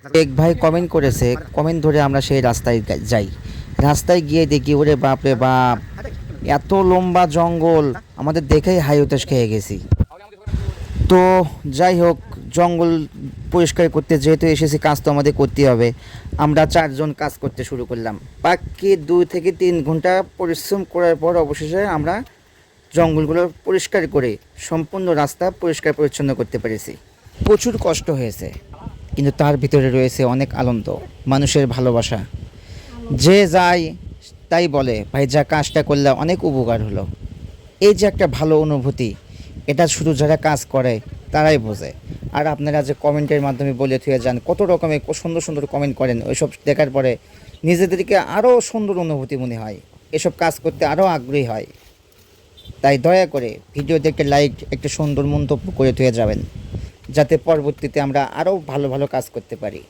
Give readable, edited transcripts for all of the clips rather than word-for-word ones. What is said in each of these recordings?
এক ভাই কমেন্ট করেছে, কমেন্ট ধরে আমরা সেই রাস্তায় যাই। রাস্তায় গিয়ে দেখি ওরে বাপ রে বাপ, এত লম্বা জঙ্গল, আমাদের দেখেই হাই হতাশ খেয়ে গেছি। তো যাই হোক, জঙ্গল পরিষ্কার করতে যেহেতু এসেছি, কাজ তো আমাদের করতেই হবে। আমরা 4 জন কাজ করতে শুরু করলাম। বাকি 2 থেকে 3 ঘন্টা পরিশ্রম করার পর অবশেষে আমরা জঙ্গলগুলো পরিষ্কার করে সম্পূর্ণ রাস্তা পরিষ্কার পরিচ্ছন্ন করতে পেরেছি। প্রচুর কষ্ট হয়েছে, কিন্তু তার ভিতরে রয়েছে অনেক আনন্দ, মানুষের ভালোবাসা। যে যায় তাই বলে, ভাই যা কাজটা করলে অনেক উপকার হলো। এই যে একটা ভালো অনুভূতি, এটা শুধু যারা কাজ করে তারাই বোঝে। আর আপনারা যে কমেন্টের মাধ্যমে বলে থুয়ে যান, কত রকমের সুন্দর সুন্দর কমেন্ট করেন, ওইসব দেখার পরে নিজেদেরকে আরও সুন্দর অনুভূতি মনে হয়, এসব কাজ করতে আরও আগ্রহী হয়। তাই দয়া করে ভিডিও দেখে লাইক, একটা সুন্দর মন্তব্য করে থুয়ে যাবেন, যাতে পরবর্তীতে আমরা আরও ভালো ভালো কাজ করতে পারি।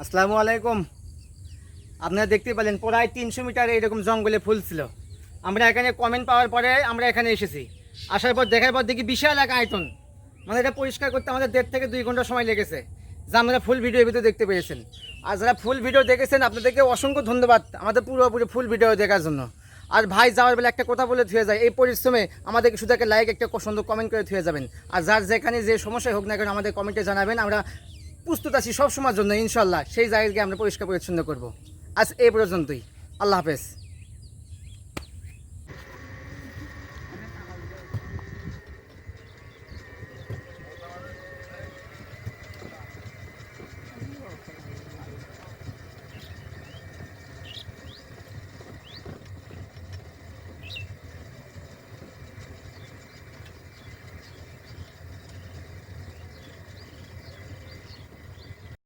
আসসালামু আলাইকুম। আপনারা দেখতে পেলেন প্রায় 300 মিটার এরকম জঙ্গলে ফুল ছিল। আমরা এখানে কমেন্ট পাওয়ার পরে আমরা এখানে এসেছি। আসার পর দেখার পর দেখি বিশাল এক আয়তন, মানে এটা পরিষ্কার করতে আমাদের 1.5 থেকে 2 ঘন্টা সময় লেগেছে, যা আপনারা ফুল ভিডিওর ভিতরে দেখতে পেয়েছেন। আর যারা ফুল ভিডিও দেখেছেন আপনাদেরকে অসংখ্য ধন্যবাদ আমাদের পুরোপুরি ফুল ভিডিও দেখার জন্য। আর ভাই যাওয়ার বেলা একটা কথা বলে থুয়ে যায়, এই পরিশ্রমে আমাদেরকে শুধু একটা লাইক, একটা সুন্দর কমেন্ট করে থুয়ে যাবেন। আর যার যেখানে যে সমস্যায় হোক না কেন আমাদের কমেন্টে জানাবেন, আমরা প্রস্তুত আছি সব সময়ের জন্য। ইনশাল্লাহ সেই জায়গাকে আমরা পরিষ্কার পরিচ্ছন্ন করব। আজ এই পর্যন্তই। আল্লাহ হাফেজ।